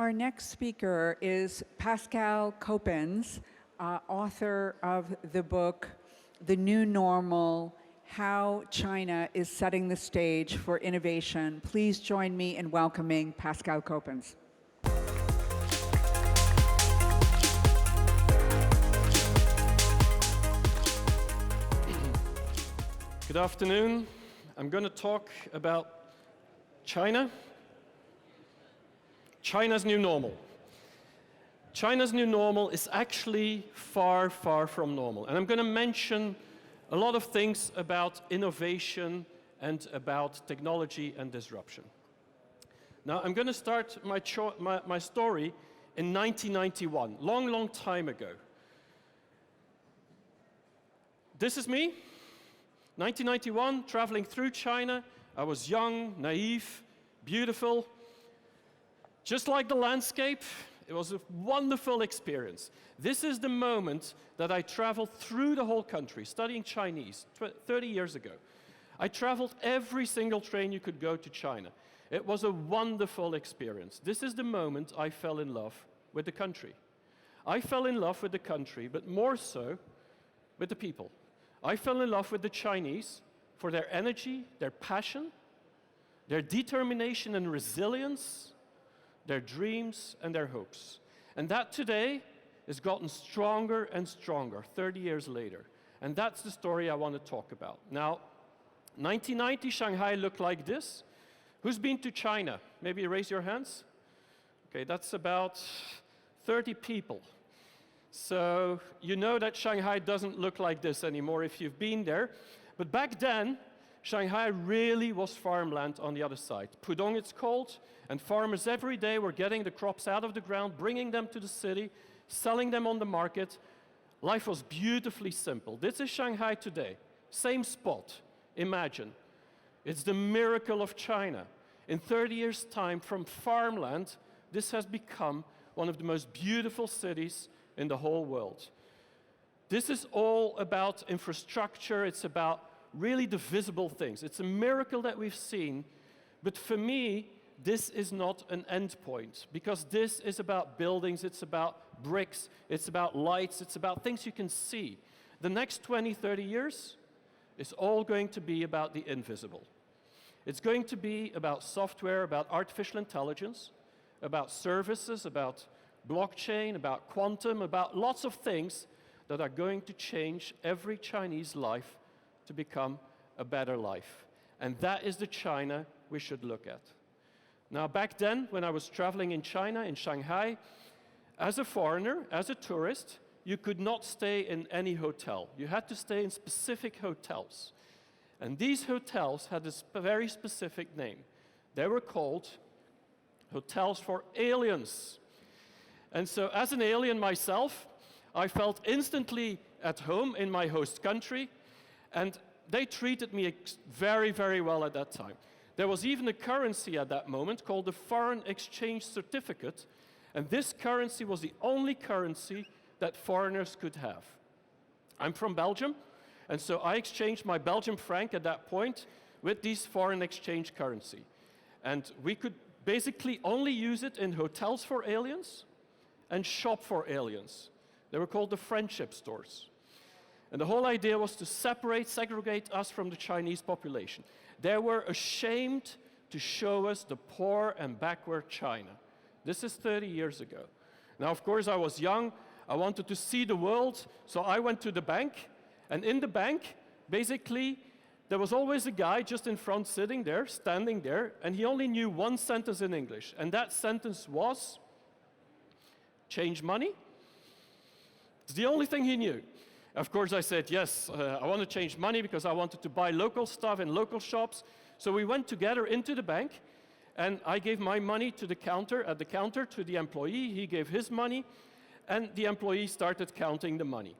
Our next speaker is Pascal Coppens, author of the book, The New Normal, How China is Setting the Stage for Innovation. Please join me in welcoming Pascal Coppens. Good afternoon. I'm going to talk about China. China's new normal. China's new normal is actually far, far from normal. And I'm going to mention a lot of things about innovation and about technology and disruption. Now, I'm going to start my story in 1991, long, long time ago. This is me, 1991, traveling through China. I was young, naive, beautiful. Just like the landscape, it was a wonderful experience. This is the moment that I traveled through the whole country, studying Chinese, 30 years ago. I traveled every single train you could go to China. It was a wonderful experience. This is the moment I fell in love with the country. I fell in love with the country, but more so with the people. I fell in love with the Chinese for their energy, their passion, their determination and resilience, their dreams and their hopes. And that today has gotten stronger and stronger 30 years later. And that's the story I want to talk about. Now, 1990, Shanghai looked like this. Who's been to China? Maybe raise your hands. Okay, that's about 30 people. So you know that Shanghai doesn't look like this anymore if you've been there. But back then, Shanghai really was farmland on the other side. Pudong it's called, and farmers every day were getting the crops out of the ground, bringing them to the city, selling them on the market. Life was beautifully simple. This is Shanghai today, same spot. Imagine. It's the miracle of China. In 30 years' time, from farmland, this has become one of the most beautiful cities in the whole world. This is all about infrastructure. It's about really the visible things. It's a miracle that we've seen, but for me, this is not an end point, because this is about buildings, it's about bricks, it's about lights, it's about things you can see. The next 20, 30 years is all going to be about the invisible. It's going to be about software, about artificial intelligence, about services, about blockchain, about quantum, about lots of things that are going to change every Chinese life to become a better life. And that is the China we should look at. Now, back then, when I was traveling in China, in Shanghai, as a foreigner, as a tourist, you could not stay in any hotel. You had to stay in specific hotels. And these hotels had a very specific name. They were called hotels for aliens. And so, as an alien myself, I felt instantly at home in my host country, and they treated me very, very well at that time. There was even a currency at that moment called the Foreign Exchange Certificate, and this currency was the only currency that foreigners could have. I'm from Belgium, and so I exchanged my Belgian franc at that point with this foreign exchange currency. And we could basically only use it in hotels for aliens and shop for aliens. They were called the friendship stores. And the whole idea was to segregate us from the Chinese population. They were ashamed to show us the poor and backward China. This is 30 years ago. Now, of course, I was young. I wanted to see the world, so I went to the bank. And in the bank, basically, there was always a guy just in front sitting there, standing there, and he only knew one sentence in English. And that sentence was, change money. It's the only thing he knew. Of course, I said, yes, I want to change money because I wanted to buy local stuff in local shops. So we went together into the bank, and I gave my money to the counter, at the counter to the employee. He gave his money, and the employee started counting the money.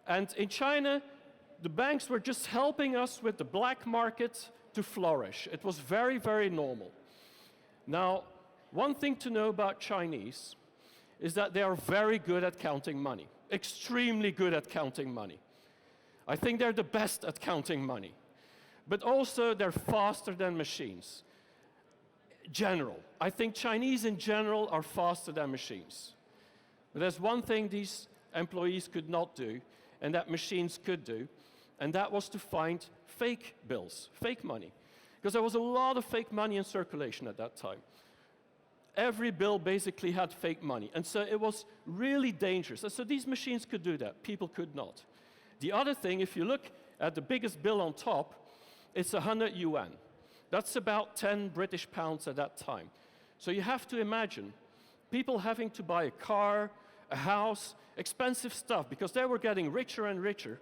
And in China, the banks were just helping us with the black market to flourish. It was very, very normal. Now, one thing to know about Chinese is that they are very good at counting money. Extremely good at counting money. I think they're the best at counting money. But also, they're faster than machines. general. I think Chinese in general are faster than machines. But there's one thing these employees could not do, and that machines could do, and that was to find fake bills, fake money. Because there was a lot of fake money in circulation at that time. Every bill basically had fake money, and so it was really dangerous. And so these machines could do that, people could not. The other thing, if you look at the biggest bill on top, it's 100 yuan. That's about 10 British pounds at that time. So you have to imagine people having to buy a car, a house, expensive stuff, because they were getting richer and richer.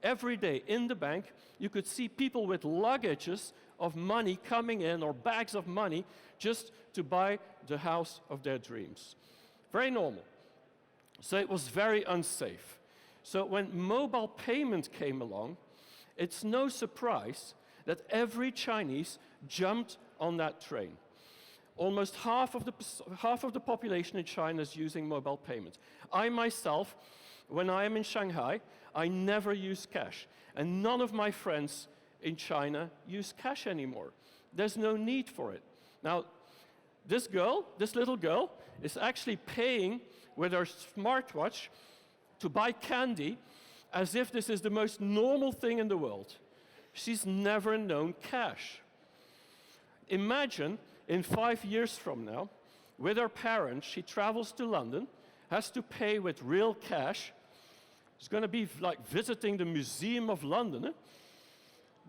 Every day in the bank, you could see people with luggages of money coming in, or bags of money, just to buy the house of their dreams. Very normal. So it was very unsafe. So when mobile payment came along, it's no surprise that every Chinese jumped on that train. Almost half of the population in China is using mobile payments. I myself, when I am in Shanghai, I never use cash. And none of my friends in China use cash anymore. There's no need for it. Now, this little girl, is actually paying with her smartwatch to buy candy as if this is the most normal thing in the world. She's never known cash. Imagine in 5 years from now, with her parents, she travels to London, has to pay with real cash. It's going to be like visiting the Museum of London. Eh?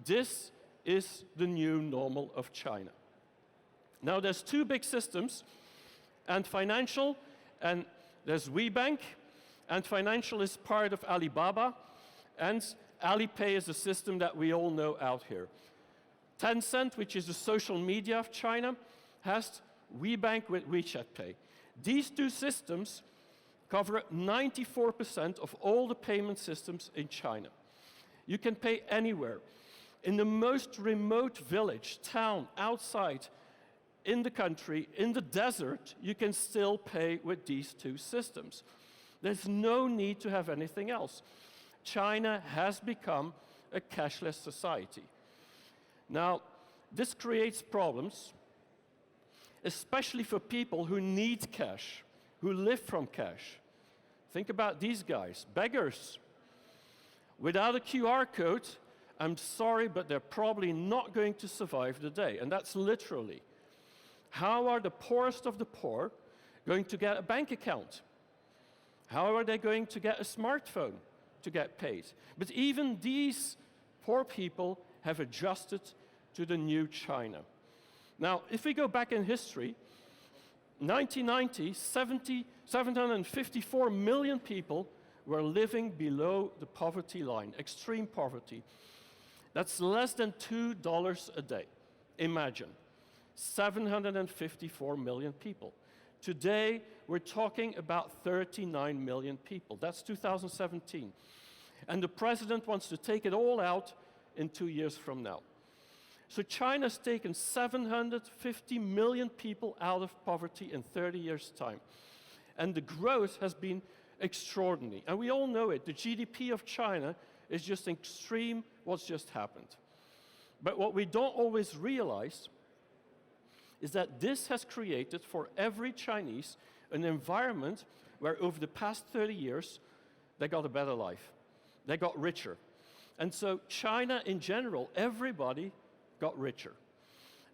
This is the new normal of China. Now, there's two big systems, and financial, and there's WeBank, and financial is part of Alibaba, and Alipay is a system that we all know out here. Tencent, which is the social media of China, has WeBank with WeChat Pay. These two systems cover 94% of all the payment systems in China. You can pay anywhere. In the most remote village, town, outside, in the country, in the desert, you can still pay with these two systems. There's no need to have anything else. China has become a cashless society. Now, this creates problems, especially for people who need cash, who live from cash. Think about these guys, beggars. Without a QR code, I'm sorry, but they're probably not going to survive the day, and that's literally. How are the poorest of the poor going to get a bank account? How are they going to get a smartphone to get paid? But even these poor people have adjusted to the new China. Now, if we go back in history, 1990, 754 million people were living below the poverty line, extreme poverty. That's less than $2 a day. Imagine, 754 million people. Today, we're talking about 39 million people. That's 2017. And the president wants to take it all out in 2 years from now. So China's taken 750 million people out of poverty in 30 years' time. And the growth has been extraordinary. And we all know it. The GDP of China is just extreme what's just happened. But what we don't always realize is that this has created for every Chinese an environment where over the past 30 years, they got a better life. They got richer. And so China in general, everybody got richer.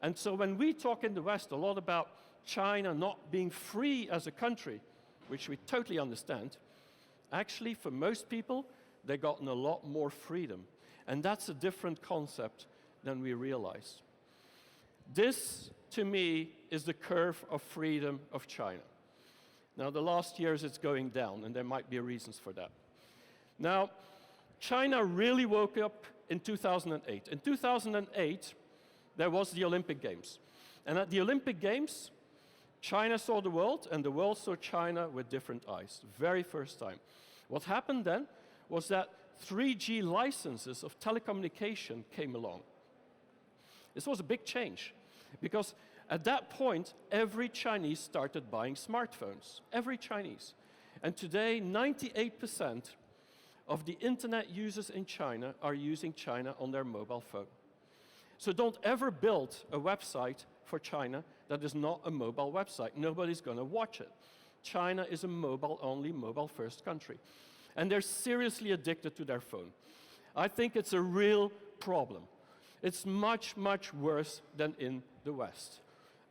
And so when we talk in the West a lot about China not being free as a country, which we totally understand, actually for most people, they've gotten a lot more freedom. And that's a different concept than we realize. This, to me, is the curve of freedom of China. Now, the last years it's going down, and there might be reasons for that. Now, China really woke up in 2008. In 2008, there was the Olympic Games. And at the Olympic Games, China saw the world, and the world saw China with different eyes. Very first time. What happened then was that 3G licenses of telecommunication came along. This was a big change, because at that point, every Chinese started buying smartphones. Every Chinese. And today, 98% of the internet users in China are using China on their mobile phone. So don't ever build a website for China that is not a mobile website. Nobody's going to watch it. China is a mobile-only, mobile-first country. And they're seriously addicted to their phone. I think it's a real problem. It's much, much worse than in the West.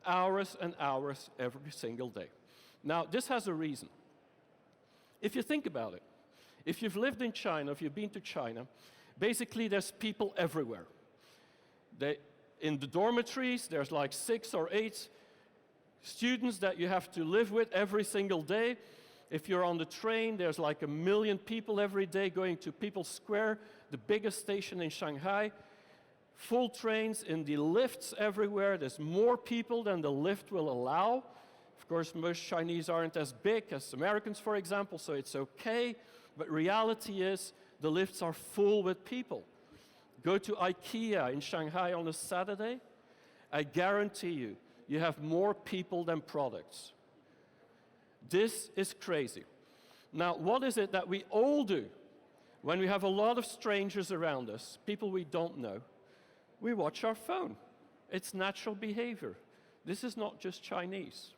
Hours and hours every single day. Now, this has a reason. If you think about it, if you've lived in China, if you've been to China, basically there's people everywhere. In the dormitories, there's like 6 or 8 students that you have to live with every single day. If you're on the train, there's like 1 million people every day going to People's Square, the biggest station in Shanghai. Full trains in the lifts everywhere. There's more people than the lift will allow. Of course, most Chinese aren't as big as Americans, for example, so it's okay. But reality is, the lifts are full with people. Go to IKEA in Shanghai on a Saturday, I guarantee you, you have more people than products. This is crazy. Now, what is it that we all do when we have a lot of strangers around us, people we don't know? We watch our phone. It's natural behavior. This is not just Chinese.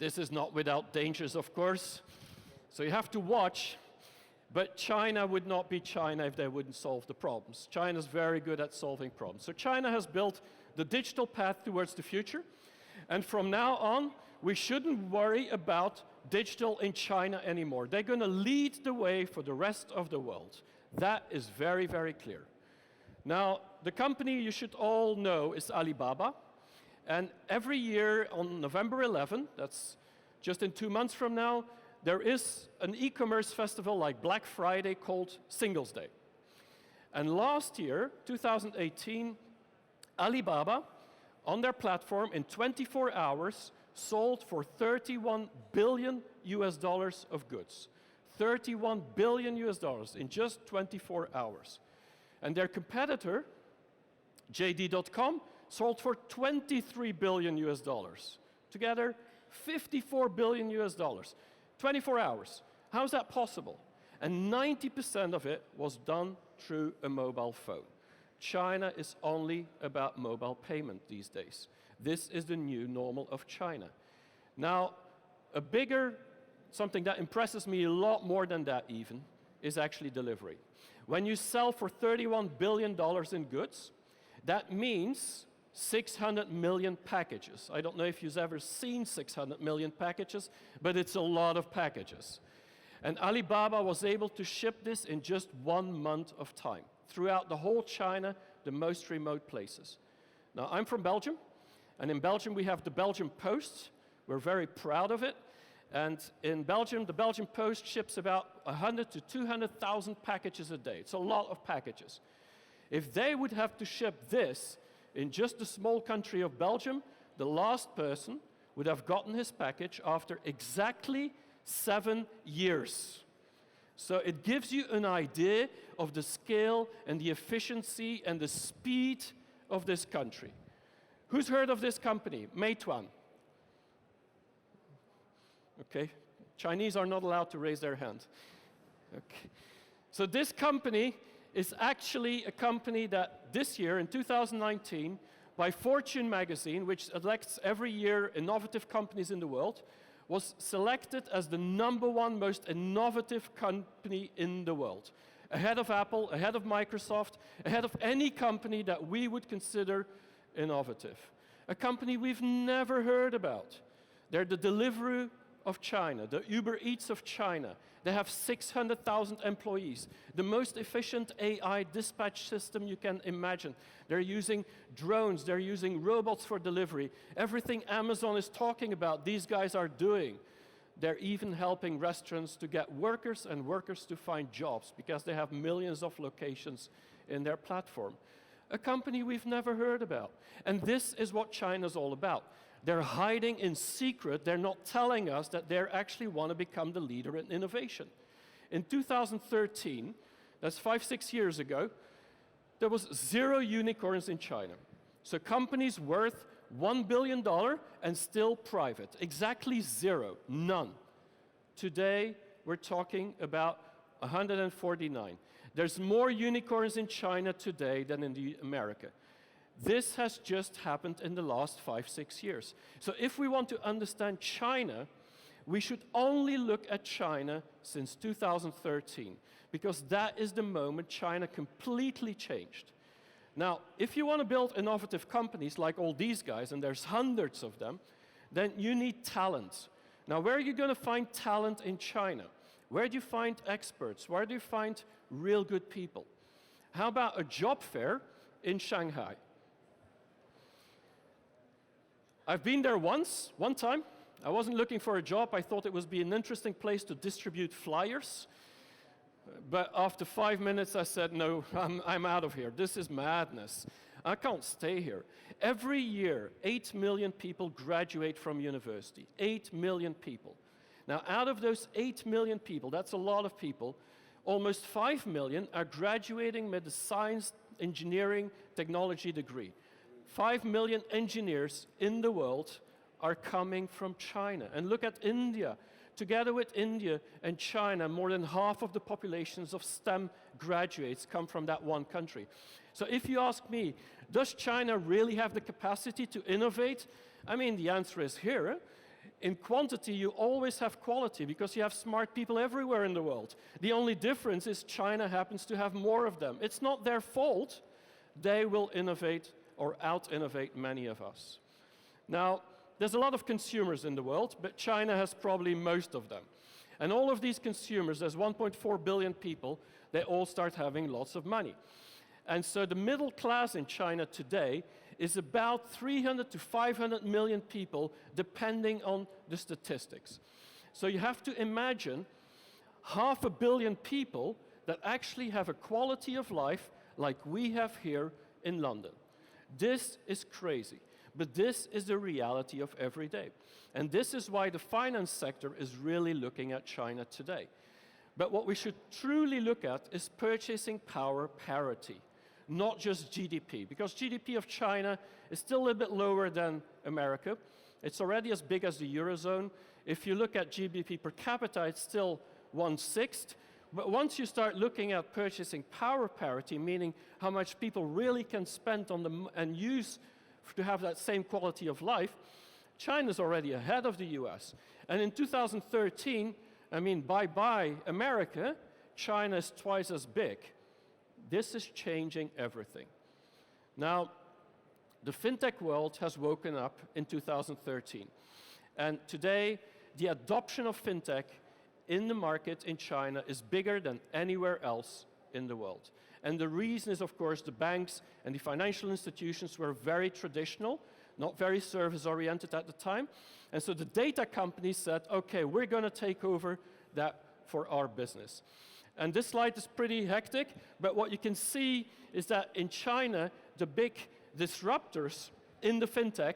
This is not without dangers, of course. So you have to watch. But China would not be China if they wouldn't solve the problems. China's very good at solving problems. So China has built the digital path towards the future. And from now on, we shouldn't worry about digital in China anymore. They're going to lead the way for the rest of the world. That is very, very clear. Now, the company you should all know is Alibaba. And every year on November 11, that's just in 2 months from now, there is an e-commerce festival like Black Friday called Singles Day. And last year, 2018, Alibaba, on their platform in 24 hours, sold for $31 billion of goods. $31 billion in just 24 hours. And their competitor, JD.com, sold for $23 billion. Together, $54 billion. 24 hours. How is that possible? And 90% of it was done through a mobile phone. China is only about mobile payment these days. This is the new normal of China. Now, something that impresses me a lot more than that even, is actually delivery. When you sell for $31 billion in goods, that means 600 million packages. I don't know if you've ever seen 600 million packages, but it's a lot of packages. And Alibaba was able to ship this in just 1 month of time, throughout the whole China, the most remote places. Now, I'm from Belgium, and in Belgium we have the Belgian Post. We're very proud of it. And in Belgium, the Belgian Post ships about 100 to 200,000 packages a day. It's a lot of packages. If they would have to ship this in just the small country of Belgium, the last person would have gotten his package after exactly 7 years. So it gives you an idea of the scale and the efficiency and the speed of this country. Who's heard of this company? Meituan. Okay, Chinese are not allowed to raise their hand. Okay. So this company is actually a company that this year, in 2019, by Fortune magazine, which elects every year innovative companies in the world, was selected as the #1 most innovative company in the world. Ahead of Apple, ahead of Microsoft, ahead of any company that we would consider innovative. A company we've never heard about. They're the Deliveroo of China, the Uber Eats of China. They have 600,000 employees, the most efficient AI dispatch system you can imagine. They're using drones, they're using robots for delivery. Everything Amazon is talking about, these guys are doing. They're even helping restaurants to get workers and workers to find jobs because they have millions of locations in their platform. A company we've never heard about. And this is what China's all about. They're hiding in secret. They're not telling us that they actually want to become the leader in innovation. In 2013, that's 5-6 years ago, there was 0 unicorns in China. So companies worth $1 billion and still private. Exactly zero, none. Today, we're talking about 149. There's more unicorns in China today than in America. This has just happened in the last 5-6 years. So if we want to understand China, we should only look at China since 2013, because that is the moment China completely changed. Now, if you want to build innovative companies like all these guys, and there's hundreds of them, then you need talent. Now, where are you going to find talent in China? Where do you find experts? Where do you find real good people? How about a job fair in Shanghai? I've been there one time. I wasn't looking for a job. I thought it would be an interesting place to distribute flyers. But after 5 minutes, I said, no, I'm out of here. This is madness. I can't stay here. Every year, 8 million people graduate from university. 8 million people. Now, out of those 8 million people, that's a lot of people, almost 5 million are graduating with a science, engineering, technology degree. 5 million engineers in the world are coming from China. And look at India. Together with India and China, more than half of the populations of STEM graduates come from that one country. So if you ask me, does China really have the capacity to innovate? I mean, the answer is here. In quantity, you always have quality because you have smart people everywhere in the world. The only difference is China happens to have more of them. It's not their fault. They will innovate or out-innovate many of us. Now, there's a lot of consumers in the world, but China has probably most of them. And all of these consumers, there's 1.4 billion people, they all start having lots of money. And so the middle class in China today is about 300 to 500 million people, depending on the statistics. So you have to imagine 500 million people that actually have a quality of life like we have here in London. This is crazy. But this is the reality of every day. And this is why the finance sector is really looking at China today. But what we should truly look at is purchasing power parity, not just GDP, because GDP of China is still a little bit lower than America. It's already as big as the Eurozone. If you look at GDP per capita, it's still 1/6. But once you start looking at purchasing power parity, meaning how much people really can spend on and use to have that same quality of life, China's already ahead of the US. And in 2013, I mean, bye-bye America, China is twice as big. This is changing everything. Now, the FinTech world has woken up in 2013. And today, the adoption of FinTech in the market in China is bigger than anywhere else in the world. And the reason is, of course, the banks and the financial institutions were very traditional, not very service-oriented at the time. And so the data companies said, okay, we're going to take over that for our business. And this slide is pretty hectic, but what you can see is that in China, the big disruptors in the FinTech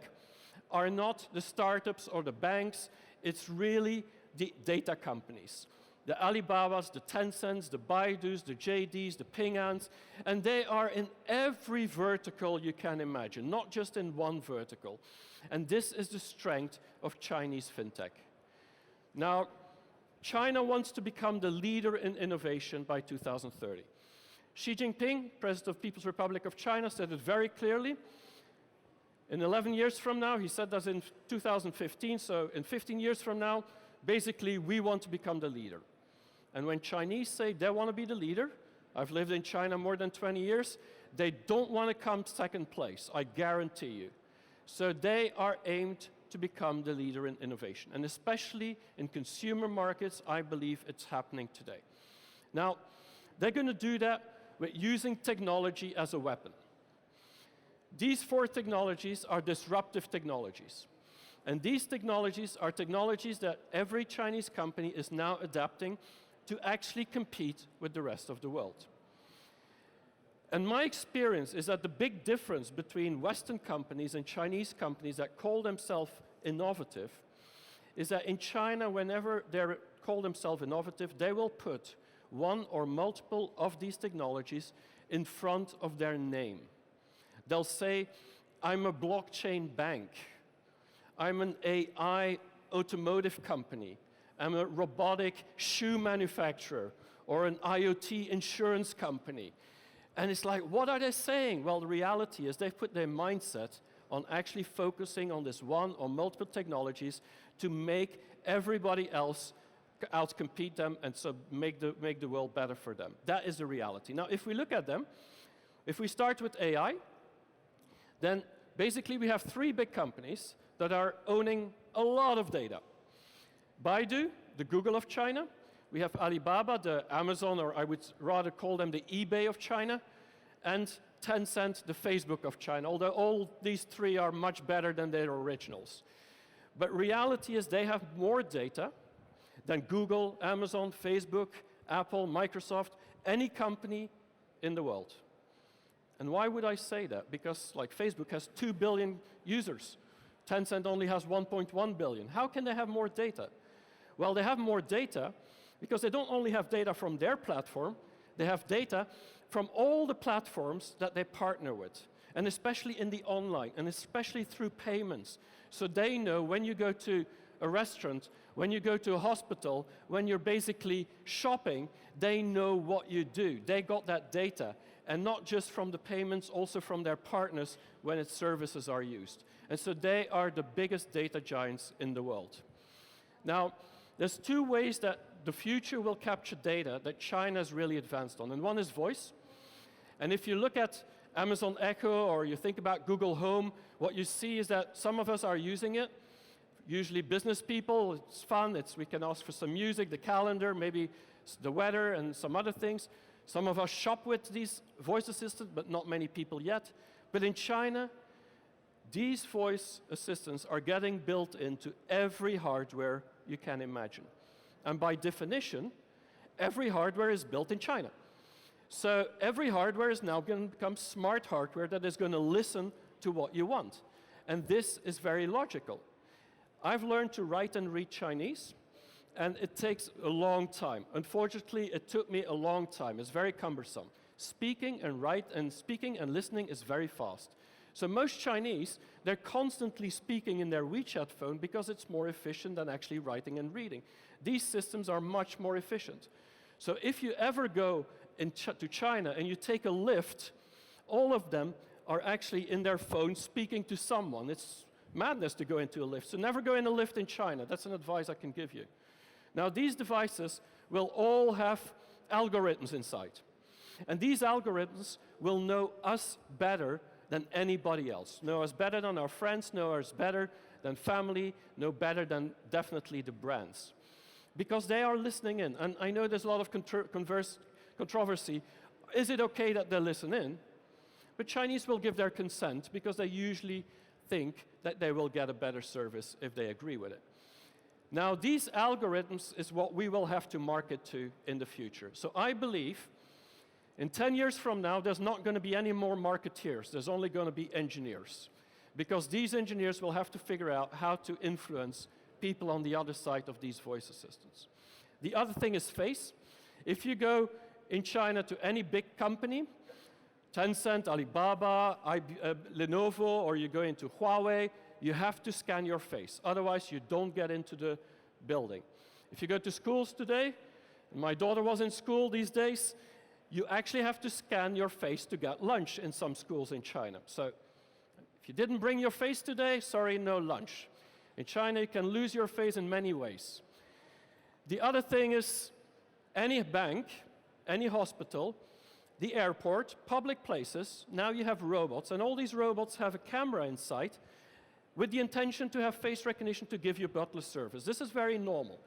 are not the startups or the banks, it's really the data companies. The Alibabas, the Tencents, the Baidus, the JDs, the Ping Ans, and they are in every vertical you can imagine, not just in one vertical. And this is the strength of Chinese FinTech. Now, China wants to become the leader in innovation by 2030. Xi Jinping, President of the People's Republic of China, said it very clearly. In 11 years from now, he said that in 2015, so in 15 years from now, basically, we want to become the leader. And when Chinese say they want to be the leader, I've lived in China more than 20 years, they don't want to come second place, I guarantee you. So they are aimed to become the leader in innovation. And especially in consumer markets, I believe it's happening today. Now, they're going to do that with using technology as a weapon. These 4 technologies are disruptive technologies. And these technologies are technologies that every Chinese company is now adapting to actually compete with the rest of the world. And my experience is that the big difference between Western companies and Chinese companies that call themselves innovative is that in China, whenever they call themselves innovative, they will put one or multiple of these technologies in front of their name. They'll say, I'm a blockchain bank. I'm an AI automotive company. I'm a robotic shoe manufacturer or an IoT insurance company. And it's like, what are they saying? Well, the reality is they've put their mindset on actually focusing on this one or multiple technologies to make everybody else outcompete them and so make the world better for them. That is the reality. Now, if we look at them, if we start with AI, then basically we have three big companies that are owning a lot of data. Baidu, the Google of China. We have Alibaba, the Amazon, or I would rather call them the eBay of China, and Tencent, the Facebook of China, although all these three are much better than their originals. But reality is they have more data than Google, Amazon, Facebook, Apple, Microsoft, any company in the world. And why would I say that? Because like Facebook has 2 billion users. Tencent only has 1.1 billion. How can they have more data? Well, they have more data because they don't only have data from their platform, they have data from all the platforms that they partner with, and especially in the online, and especially through payments. So they know when you go to a restaurant, when you go to a hospital, when you're basically shopping, they know what you do. They got that data, and not just from the payments, also from their partners when its services are used. And so they are the biggest data giants in the world. Now, there's two ways that the future will capture data that China is really advanced on, and one is voice. And if you look at Amazon Echo or you think about Google Home, what you see is that some of us are using it, usually business people. It's fun, we can ask for some music, the calendar, maybe the weather and some other things. Some of us shop with these voice assistants, but not many people yet. But in China, these voice assistants are getting built into every hardware you can imagine. And by definition, every hardware is built in China. So every hardware is now going to become smart hardware that is going to listen to what you want. And this is very logical. I've learned to write and read Chinese, and it takes a long time. Unfortunately, it took me a long time. It's very cumbersome. Speaking and listening is very fast. So most Chinese, they're constantly speaking in their WeChat phone because it's more efficient than actually writing and reading. These systems are much more efficient. So if you ever go to China and you take a lift, all of them are actually in their phone speaking to someone. It's madness to go into a lift. So never go in a lift in China. That's an advice I can give you. Now, these devices will all have algorithms inside. And these algorithms will know us better than anybody else. Know us better than our friends, know us better than family, know better than definitely the brands. Because they are listening in. And I know there's a lot of controversy. Is it okay that they listen in? But Chinese will give their consent because they usually think that they will get a better service if they agree with it. Now, these algorithms is what we will have to market to in the future. So I believe in 10 years from now, there's not going to be any more marketeers. There's only going to be engineers. Because these engineers will have to figure out how to influence people on the other side of these voice assistants. The other thing is face. If you go in China to any big company, Tencent, Alibaba, Lenovo, or you go into Huawei, you have to scan your face. Otherwise, you don't get into the building. If you go to schools today, my daughter was in school these days, you actually have to scan your face to get lunch in some schools in China. So if you didn't bring your face today, sorry, no lunch. In China, you can lose your face in many ways. The other thing is any bank, any hospital, the airport, public places, now you have robots, and all these robots have a camera inside with the intention to have face recognition to give you butler service. This is very normal.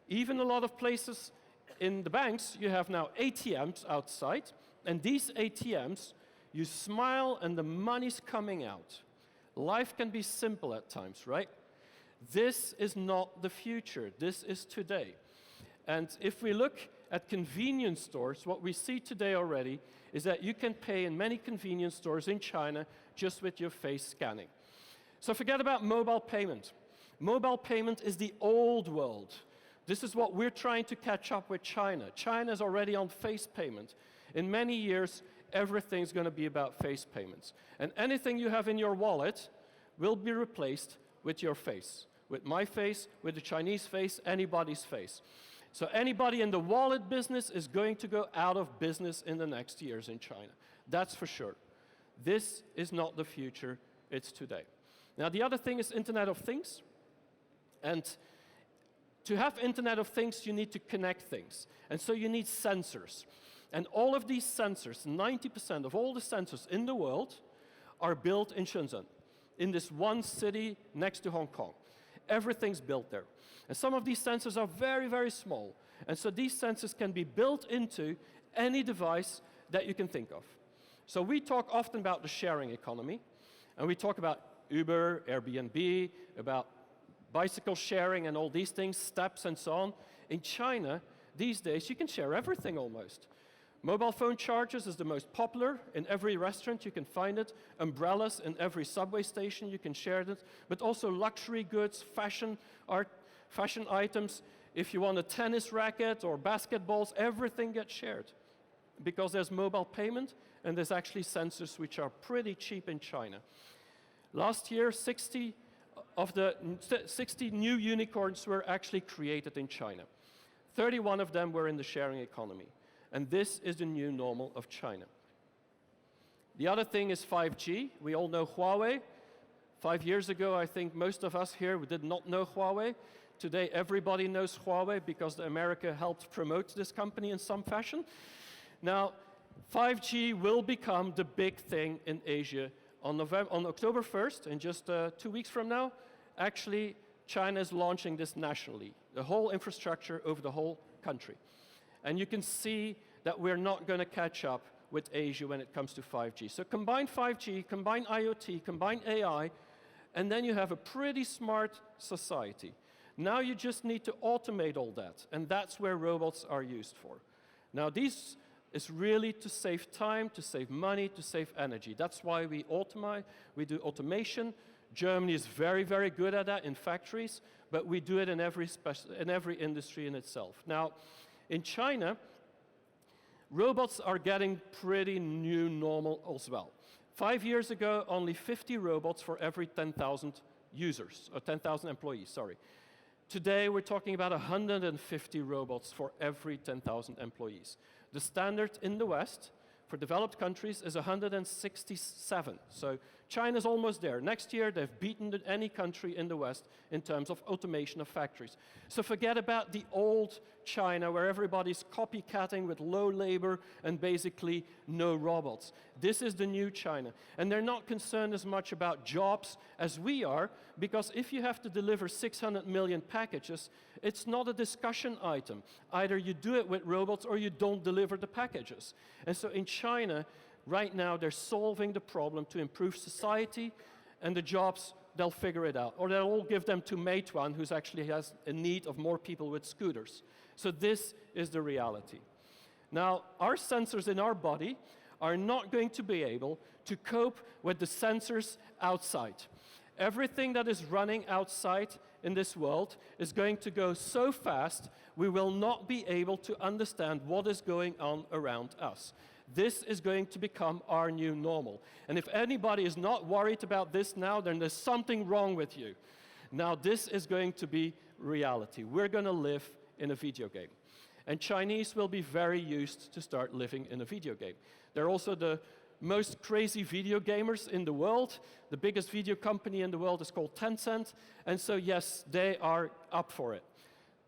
Even a lot of places in the banks, you have now ATMs outside, and these ATMs, you smile and the money's coming out. Life can be simple at times, right? This is not the future. This is today. And if we look at convenience stores, what we see today already is that you can pay in many convenience stores in China just with your face scanning. So forget about mobile payment. Mobile payment is the old world. This is what we're trying to catch up with China. China is already on face payment. In many years, everything's going to be about face payments. And anything you have in your wallet will be replaced with your face, with my face, with the Chinese face, anybody's face. So anybody in the wallet business is going to go out of business in the next years in China. That's for sure. This is not the future, it's today. Now the other thing is Internet of Things. And to have Internet of Things, you need to connect things. And so you need sensors. And all of these sensors, 90% of all the sensors in the world are built in Shenzhen, in this one city next to Hong Kong. Everything's built there. And some of these sensors are very, very small. And so these sensors can be built into any device that you can think of. So we talk often about the sharing economy, and we talk about Uber, Airbnb, about bicycle sharing and all these things, steps and so on. In China, these days, you can share everything almost. Mobile phone chargers is the most popular. In every restaurant, you can find it. Umbrellas in every subway station, you can share it. But also luxury goods, fashion, art, fashion items. If you want a tennis racket or basketballs, everything gets shared. Because there's mobile payment, and there's actually sensors which are pretty cheap in China. Last year, 60 new unicorns were actually created in China. 31 of them were in the sharing economy. And this is the new normal of China. The other thing is 5G. We all know Huawei. 5 years ago, I think most of us here did not know Huawei. Today, everybody knows Huawei because America helped promote this company in some fashion. Now, 5G will become the big thing in Asia. On October 1st, in just 2 weeks from now, actually, China is launching this nationally, the whole infrastructure over the whole country. And you can see that we're not going to catch up with Asia when it comes to 5G. So combine 5G, combine IoT, combine AI, and then you have a pretty smart society. Now you just need to automate all that, and that's where robots are used for. Now this is really to save time, to save money, to save energy. That's why we automate, we do automation. Germany is very, very good at that in factories, but we do it in every industry in itself. Now, in China, robots are getting pretty new normal as well. 5 years ago, only 50 robots for every 10,000 users, or 10,000 employees, sorry. Today, we're talking about 150 robots for every 10,000 employees. The standard in the West for developed countries is 167. So China's almost there. Next year, they've beaten any country in the West in terms of automation of factories. So forget about the old China where everybody's copycatting with low labor and basically no robots. This is the new China. And they're not concerned as much about jobs as we are, because if you have to deliver 600 million packages, it's not a discussion item. Either you do it with robots or you don't deliver the packages. And so in China, right now, they're solving the problem to improve society, and the jobs, they'll figure it out. Or they'll all give them to Meituan, who actually has a need of more people with scooters. So this is the reality. Now, our sensors in our body are not going to be able to cope with the sensors outside. Everything that is running outside in this world is going to go so fast, we will not be able to understand what is going on around us. This is going to become our new normal. And if anybody is not worried about this now, then there's something wrong with you. Now, this is going to be reality. We're going to live in a video game. And Chinese will be very used to start living in a video game. They're also the most crazy video gamers in the world. The biggest video company in the world is called Tencent. And so, yes, they are up for it.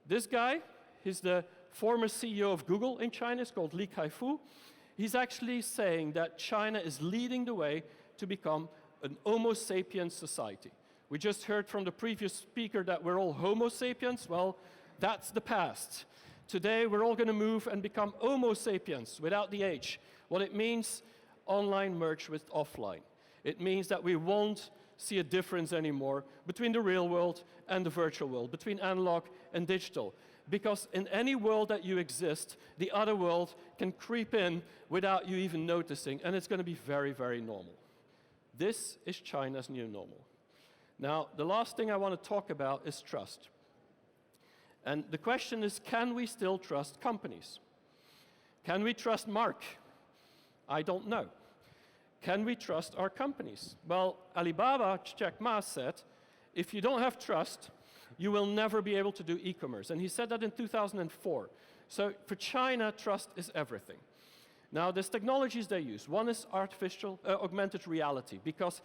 This guy, he's the former CEO of Google in China. It's called Li Kai-fu. He's actually saying that China is leading the way to become an Homo sapiens society. We just heard from the previous speaker that we're all Homo sapiens. Well, that's the past. Today, we're all going to move and become Homo sapiens without the H. What it means, online merged with offline. It means that we won't see a difference anymore between the real world and the virtual world, between analog and digital. Because in any world that you exist, the other world can creep in without you even noticing, and it's going to be very, very normal. This is China's new normal. Now, the last thing I want to talk about is trust. And the question is, can we still trust companies? Can we trust Mark? I don't know. Can we trust our companies? Well, Alibaba, Jack Ma said, if you don't have trust, you will never be able to do e-commerce. And he said that in 2004. So for China, trust is everything. Now, there's technologies they use. One is augmented reality, because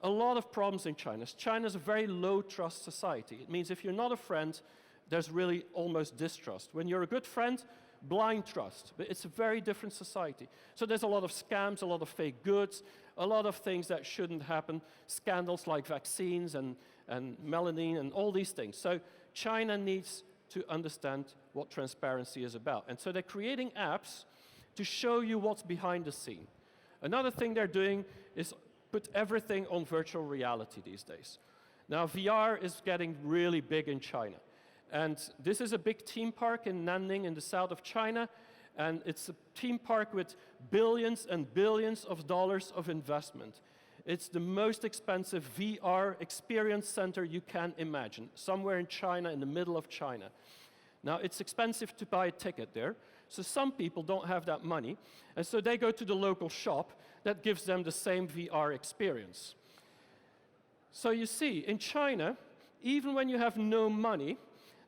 a lot of problems in China. China is a very low trust society. It means if you're not a friend, there's really almost distrust. When you're a good friend, blind trust. But it's a very different society. So there's a lot of scams, a lot of fake goods, a lot of things that shouldn't happen, scandals like vaccines and melanin and all these things. So China needs to understand what transparency is about. And so they're creating apps to show you what's behind the scene. Another thing they're doing is put everything on virtual reality these days. Now, VR is getting really big in China. And this is a big theme park in Nanning in the south of China. And it's a theme park with billions and billions of dollars of investment. It's the most expensive VR experience center you can imagine, somewhere in China, in the middle of China. Now, it's expensive to buy a ticket there, so some people don't have that money, and so they go to the local shop that gives them the same VR experience. So you see, in China, even when you have no money,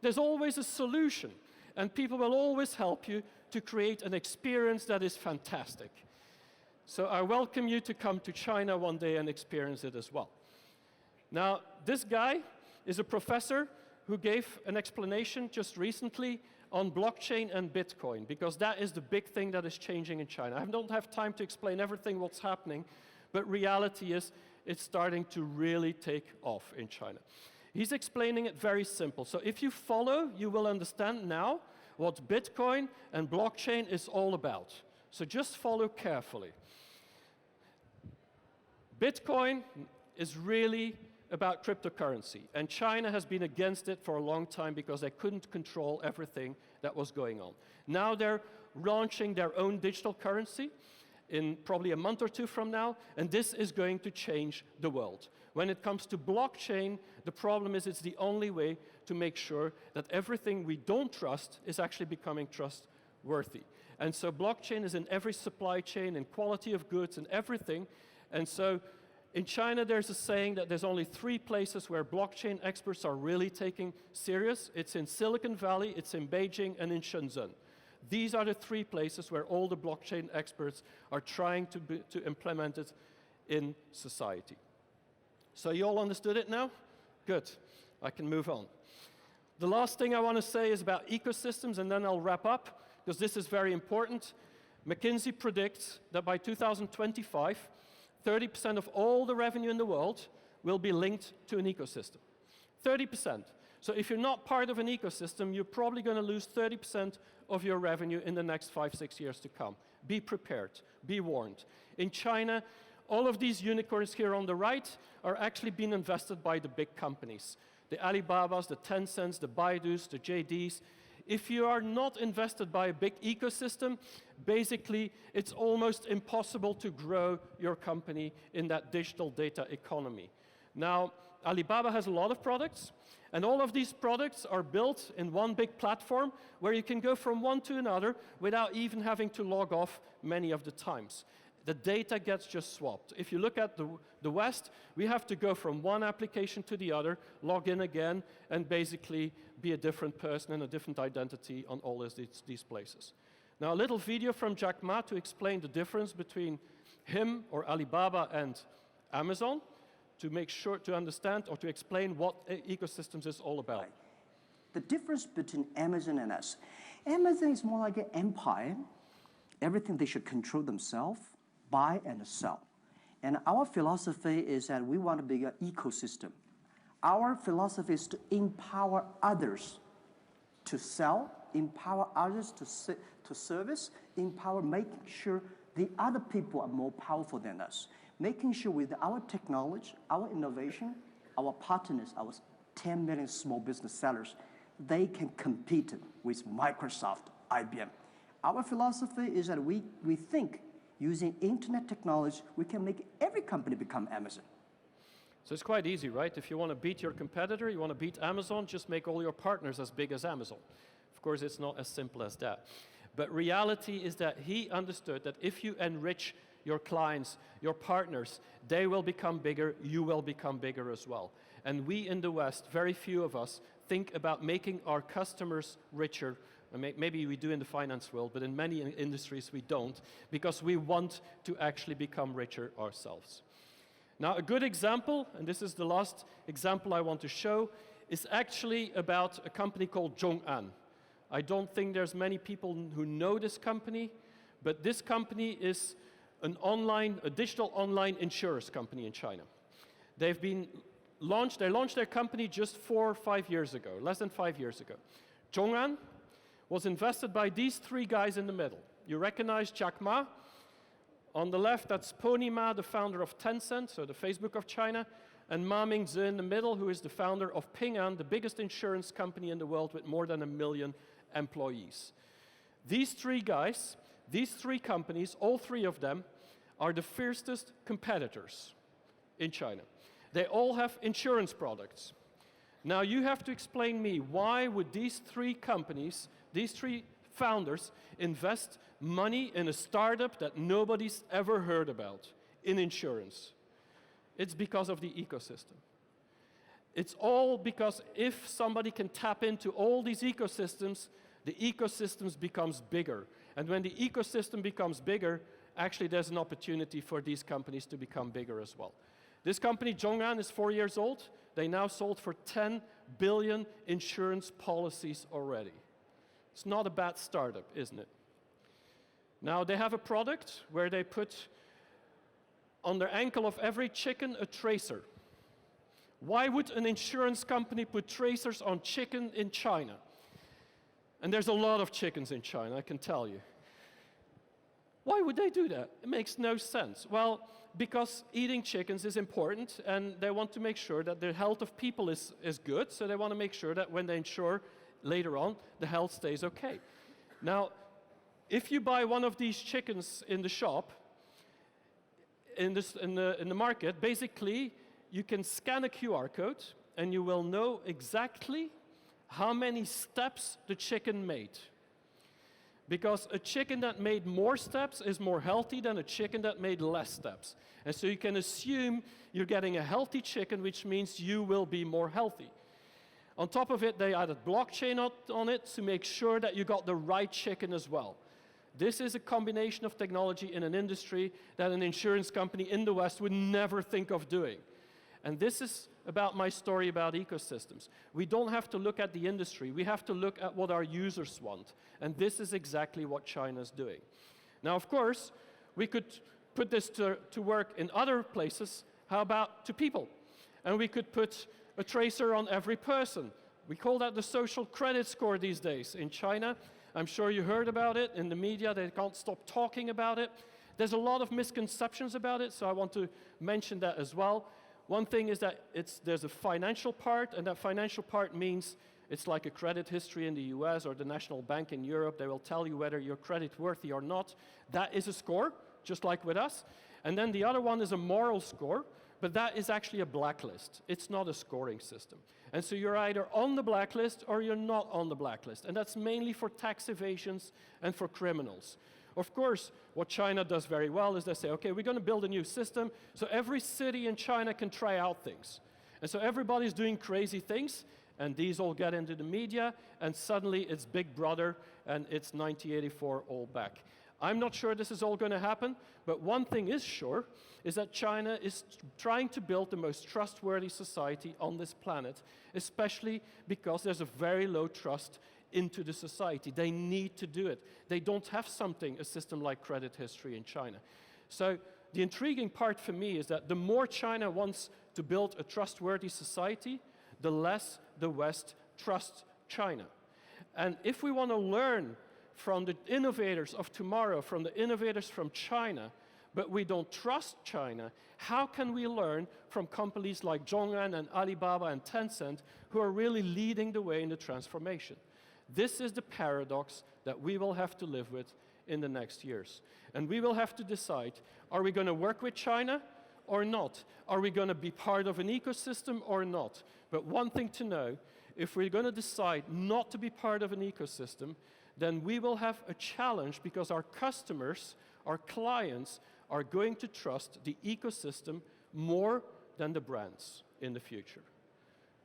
there's always a solution, and people will always help you to create an experience that is fantastic. So I welcome you to come to China one day and experience it as well. Now, this guy is a professor who gave an explanation just recently on blockchain and Bitcoin, because that is the big thing that is changing in China. I don't have time to explain everything what's happening, but reality is it's starting to really take off in China. He's explaining it very simple. So if you follow, you will understand now what Bitcoin and blockchain is all about. So just follow carefully. Bitcoin is really about cryptocurrency, and China has been against it for a long time because they couldn't control everything that was going on. Now they're launching their own digital currency in probably a month or two from now, and this is going to change the world. When it comes to blockchain, the problem is it's the only way to make sure that everything we don't trust is actually becoming trustworthy. And so blockchain is in every supply chain, in quality of goods and everything. And so in China, there's a saying that there's only 3 places where blockchain experts are really taking serious. It's in Silicon Valley, it's in Beijing, and in Shenzhen. These are the 3 places where all the blockchain experts are trying to implement it in society. So you all understood it now? Good. I can move on. The last thing I want to say is about ecosystems, and then I'll wrap up, because this is very important. McKinsey predicts that by 2025, 30% of all the revenue in the world will be linked to an ecosystem. 30%. So if you're not part of an ecosystem, you're probably going to lose 30% of your revenue in the next 5-6 years to come. Be prepared. Be warned. In China, all of these unicorns here on the right are actually being invested by the big companies. The Alibabas, the Tencents, the Baidus, the JDs. If you are not invested by a big ecosystem, basically it's almost impossible to grow your company in that digital data economy. Now, Alibaba has a lot of products, and all of these products are built in one big platform where you can go from one to another without even having to log off many of the times. The data gets just swapped. If you look at the West, we have to go from one application to the other, log in again, and basically be a different person and a different identity on all of these places. Now, a little video from Jack Ma to explain the difference between him or Alibaba and Amazon, to make sure to understand or to explain what ecosystems is all about. Right. The difference between Amazon and us. Amazon is more like an empire. Everything they should control themselves, buy and sell. And our philosophy is that we want to be an ecosystem. Our philosophy is to empower others to sell, empower others to service, empower making sure the other people are more powerful than us. Making sure with our technology, our innovation, our partners, our 10 million small business sellers, they can compete with Microsoft, IBM. Our philosophy is that we think using internet technology, we can make every company become Amazon. So it's quite easy, right? If you want to beat your competitor, you want to beat Amazon, just make all your partners as big as Amazon. Of course, it's not as simple as that. But reality is that he understood that if you enrich your clients, your partners, they will become bigger, you will become bigger as well. And we in the West, very few of us, think about making our customers richer. Maybe we do in the finance world, but in many industries we don't, because we want to actually become richer ourselves. Now, a good example, and this is the last example I want to show, is actually about a company called ZhongAn. I don't think there's many people who know this company, but this company is a digital online insurance company in China. They launched their company just 4 or 5 years ago, less than 5 years ago. ZhongAn was invested by these 3 guys in the middle. You recognize Jack Ma. On the left, that's Pony Ma, the founder of Tencent, so the Facebook of China, and Ma Mingzi in the middle, who is the founder of Ping An, the biggest insurance company in the world with more than 1 million employees. These 3 guys, these 3 companies, all 3 of them, are the fiercest competitors in China. They all have insurance products. Now you have to explain me, why would these 3 companies, these 3 founders, invest money in a startup that nobody's ever heard about in insurance? It's because of the ecosystem. It's all because if somebody can tap into all these ecosystems, the ecosystems becomes bigger. And when the ecosystem becomes bigger, actually there's an opportunity for these companies to become bigger as well. This company, ZhongAn, is 4 years old. They now sold for 10 billion insurance policies already. It's not a bad startup, isn't it? Now they have a product where they put on the ankle of every chicken a tracer. Why would an insurance company put tracers on chicken in China? And there's a lot of chickens in China, I can tell you. Why would they do that? It makes no sense. Well, because eating chickens is important, and they want to make sure that the health of people is good, so they want to make sure that when they insure later on, the health stays okay. Now, if you buy one of these chickens in the shop, in the market, basically, you can scan a QR code, and you will know exactly how many steps the chicken made. Because a chicken that made more steps is more healthy than a chicken that made less steps. And so you can assume you're getting a healthy chicken, which means you will be more healthy. On top of it, they added blockchain on it to make sure that you got the right chicken as well. This is a combination of technology in an industry that an insurance company in the West would never think of doing. And this is about my story about ecosystems. We don't have to look at the industry, we have to look at what our users want. And this is exactly what China's doing. Now, of course, we could put this to work in other places. How about to people? And we could put a tracer on every person. We call that the social credit score these days in China. I'm sure you heard about it in the media. They can't stop talking about it. There's a lot of misconceptions about it, so I want to mention that as well. One thing is that there's a financial part, and that financial part means it's like a credit history in the US or the National Bank in Europe. They will tell you whether you're credit worthy or not. That is a score, just like with us. And then the other one is a moral score, but that is actually a blacklist. It's not a scoring system. And so you're either on the blacklist or you're not on the blacklist. And that's mainly for tax evasions and for criminals. Of course, what China does very well is they say, okay, we're going to build a new system so every city in China can try out things. And so everybody's doing crazy things, and these all get into the media, and suddenly it's Big Brother, and it's 1984 all back. I'm not sure this is all going to happen, but one thing is sure, is that China is trying to build the most trustworthy society on this planet, especially because there's a very low trust into the society. They need to do it. They don't have a system like credit history in China. So the intriguing part for me is that the more China wants to build a trustworthy society, the less the West trusts China. And if we want to learn from the innovators of tomorrow, from the innovators from China, but we don't trust China, how can we learn from companies like ZhongAn and Alibaba and Tencent who are really leading the way in the transformation? This is the paradox that we will have to live with in the next years. And we will have to decide, are we going to work with China or not? Are we going to be part of an ecosystem or not? But one thing to know if we're going to decide not to be part of an ecosystem, then we will have a challenge because our customers, our clients, are going to trust the ecosystem more than the brands in the future.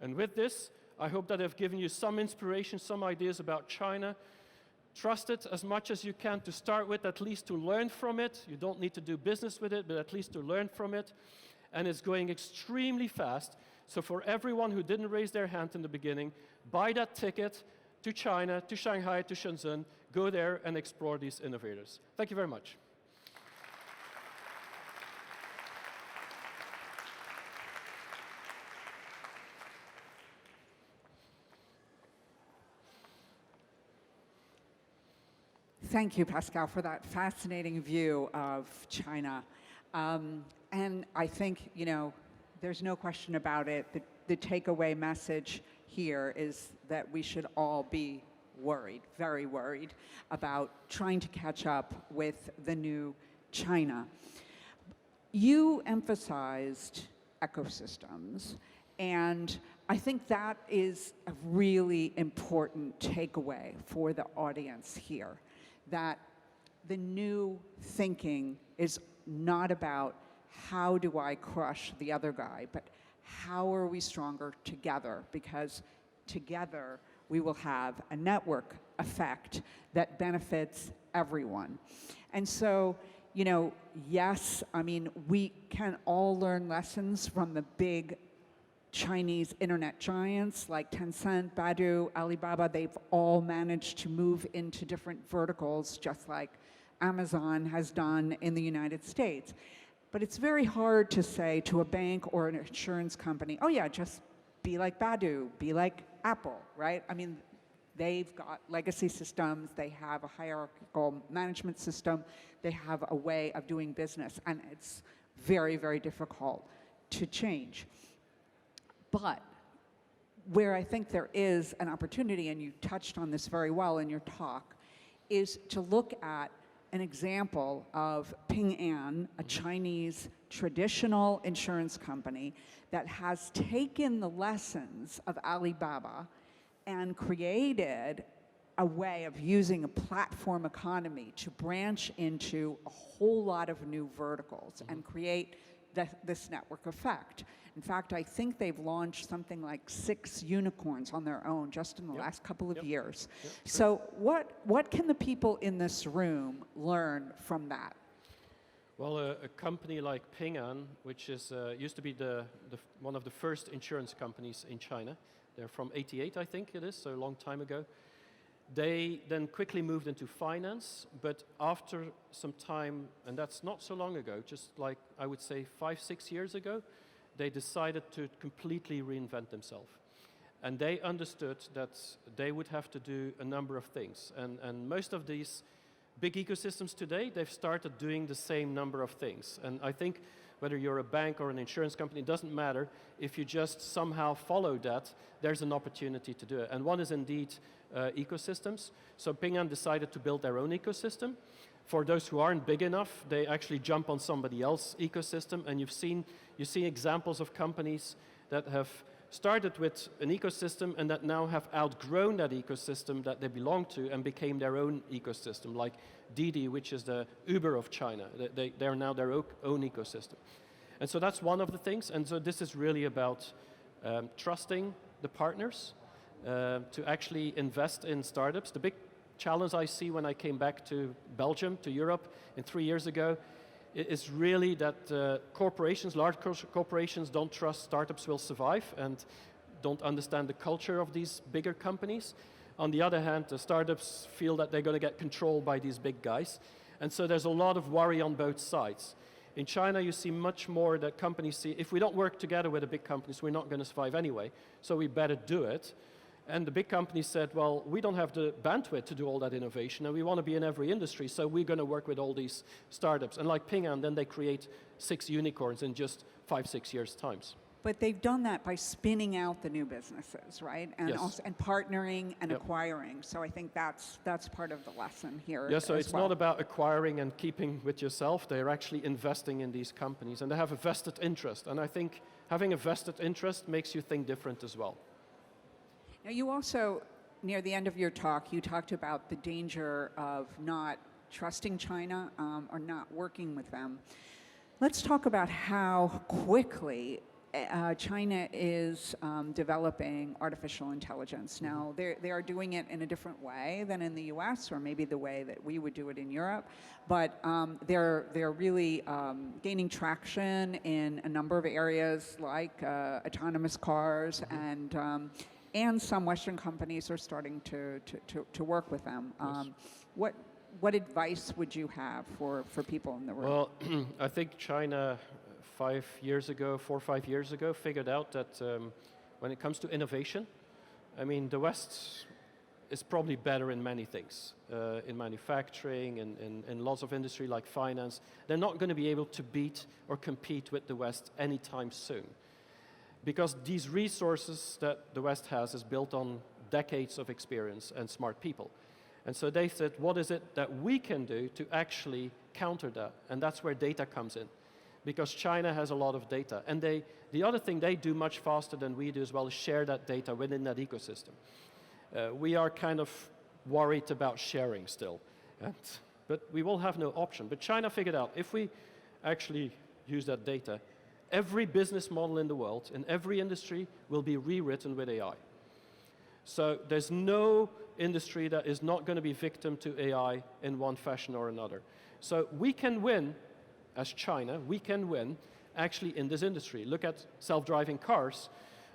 And with this, I hope that I've given you some inspiration, some ideas about China. Trust it as much as you can to start with, at least to learn from it. You don't need to do business with it, but at least to learn from it. And it's going extremely fast. So for everyone who didn't raise their hand in the beginning, buy that ticket to China, to Shanghai, to Shenzhen. Go there and explore these innovators. Thank you very much. Thank you, Pascal, for that fascinating view of China. And I think, you know, there's no question about it. The takeaway message here is that we should all be worried, very worried, about trying to catch up with the new China. You emphasized ecosystems, and I think that is a really important takeaway for the audience here, that the new thinking is not about how do I crush the other guy, but how are we stronger together? Because together we will have a network effect that benefits everyone. And so, you know, yes, I mean, we can all learn lessons from the big Chinese internet giants like Tencent, Baidu, Alibaba. They've all managed to move into different verticals, just like Amazon has done in the United States. But it's very hard to say to a bank or an insurance company, oh yeah, just be like Baidu, be like Apple, right? I mean, they've got legacy systems, they have a hierarchical management system, they have a way of doing business, and it's very, very difficult to change. But where I think there is an opportunity, and you touched on this very well in your talk, is to look at an example of Ping An, a Chinese traditional insurance company that has taken the lessons of Alibaba and created a way of using a platform economy to branch into a whole lot of new verticals and create this network effect. In fact, I think they've launched something like 6 unicorns on their own just in the last couple of years. So what can the people in this room learn from that? Well, a company like Ping An, which is used to be one of the first insurance companies in China. They're from '88, I think it is, so a long time ago. They then quickly moved into finance, but after some time, and that's not so long ago, just like I would say 5-6 years ago, they decided to completely reinvent themselves. And they understood that they would have to do a number of things. And most of these big ecosystems today, they've started doing the same number of things. And I think whether you're a bank or an insurance company, it doesn't matter. If you just somehow follow that, there's an opportunity to do it. And one is indeed ecosystems. So Ping An decided to build their own ecosystem. For those who aren't big enough, they actually jump on somebody else's ecosystem, and you see examples of companies that have started with an ecosystem and that now have outgrown that ecosystem that they belong to and became their own ecosystem, like Didi, which is the Uber of China. They're now their own ecosystem. And so that's one of the things, and so this is really about trusting the partners to actually invest in startups. The big challenge I see when I came back to Belgium, to Europe, 3 years ago, is really that corporations, large corporations, don't trust startups will survive and don't understand the culture of these bigger companies. On the other hand, the startups feel that they're going to get controlled by these big guys. And so there's a lot of worry on both sides. In China, you see much more that companies see, if we don't work together with the big companies, we're not going to survive anyway, so we better do it. And the big companies said, well, we don't have the bandwidth to do all that innovation, and we want to be in every industry, so we're going to work with all these startups. And like Ping An, then they create 6 unicorns in just 5-6 years' times. But they've done that by spinning out the new businesses, right? And yes. also, and partnering and acquiring. So I think that's part of the lesson here. Yeah, so it's not about acquiring and keeping with yourself. They're actually investing in these companies, and they have a vested interest. And I think having a vested interest makes you think different as well. Now, you also, near the end of your talk, you talked about the danger of not trusting China or not working with them. Let's talk about how quickly China is developing artificial intelligence. Now, they are doing it in a different way than in the US, or maybe the way that we would do it in Europe, but they're really gaining traction in a number of areas like autonomous cars, and some Western companies are starting to work with them. What advice would you have for people in the room? Well, I think China 4 or 5 years ago, figured out that when it comes to innovation, I mean, the West is probably better in many things, in manufacturing, in lots of industry like finance. They're not going to be able to beat or compete with the West anytime soon, because these resources that the West has is built on decades of experience and smart people. And so they said, what is it that we can do to actually counter that? And that's where data comes in, because China has a lot of data. And the other thing they do much faster than we do as well is share that data within that ecosystem. We are kind of worried about sharing still, but we will have no option. But China figured out, if we actually use that data, every business model in the world, in every industry, will be rewritten with AI. So there's no industry that is not going to be victim to AI in one fashion or another. So we can win, as China, we can win actually in this industry. Look at self-driving cars.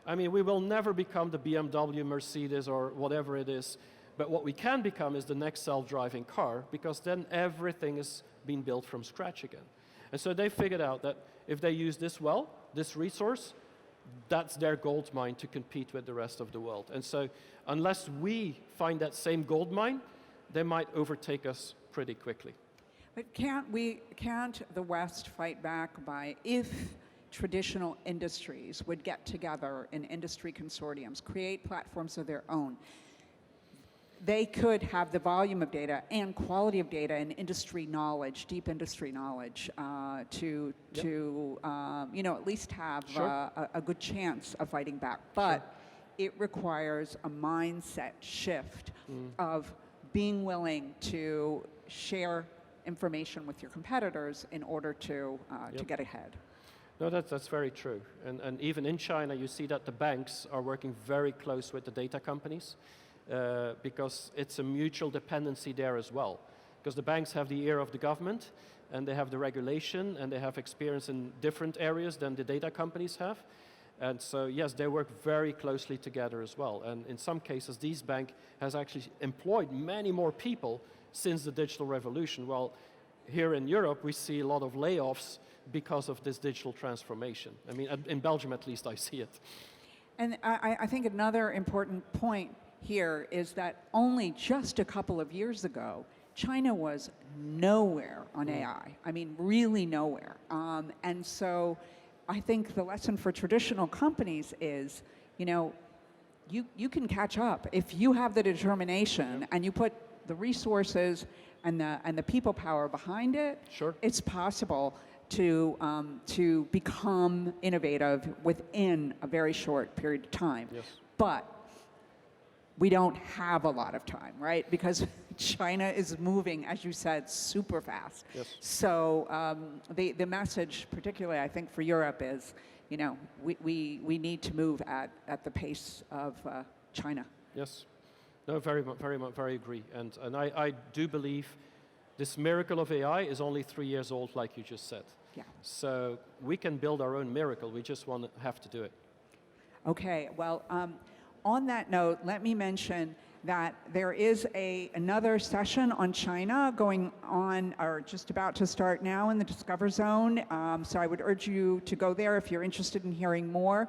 I mean, we will never become the BMW, Mercedes, or whatever it is, but what we can become is the next self-driving car, because then everything is being built from scratch again. And so they figured out that if they use this well, this resource, that's their gold mine to compete with the rest of the world. And so unless we find that same gold mine, they might overtake us pretty quickly. But can't the West fight back by, if traditional industries would get together in industry consortiums, create platforms of their own, they could have the volume of data and quality of data and industry knowledge, deep industry knowledge, to at least have a good chance of fighting back. But it requires a mindset shift of being willing to share information with your competitors in order to get ahead. No, that's very true. And even in China, you see that the banks are working very close with the data companies, because it's a mutual dependency there as well. Because the banks have the ear of the government, and they have the regulation, and they have experience in different areas than the data companies have. And so, yes, they work very closely together as well. And in some cases, this bank has actually employed many more people since the digital revolution. Well, here in Europe, we see a lot of layoffs because of this digital transformation. I mean, in Belgium, at least, I see it. And I think another important point here is that only just a couple of years ago, China was nowhere on AI. I mean, really nowhere. And so I think the lesson for traditional companies is, you can catch up if you have the determination and you put the resources and the people power behind it. Sure. It's possible to become innovative within a very short period of time. Yes. But we don't have a lot of time, right? Because China is moving, as you said, super fast. Yes. So the message, particularly I think for Europe, is, we need to move at the pace of China. Yes. No, very agree. And I do believe this miracle of AI is only 3 years old, like you just said. Yeah. So we can build our own miracle. We just have to do it. Okay. Well, on that note, let me mention that there is another session on China going on, or just about to start now, in the Discover Zone. So I would urge you to go there if you're interested in hearing more.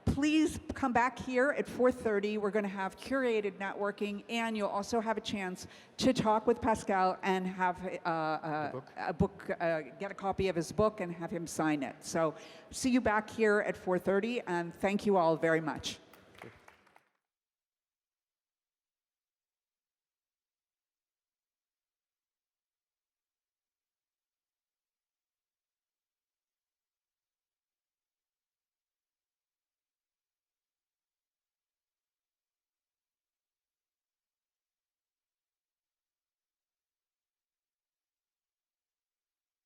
Please come back here at 4:30. We're going to have curated networking, and you'll also have a chance to talk with Pascal and have get a copy of his book and have him sign it. So see you back here at 4:30, and thank you all very much.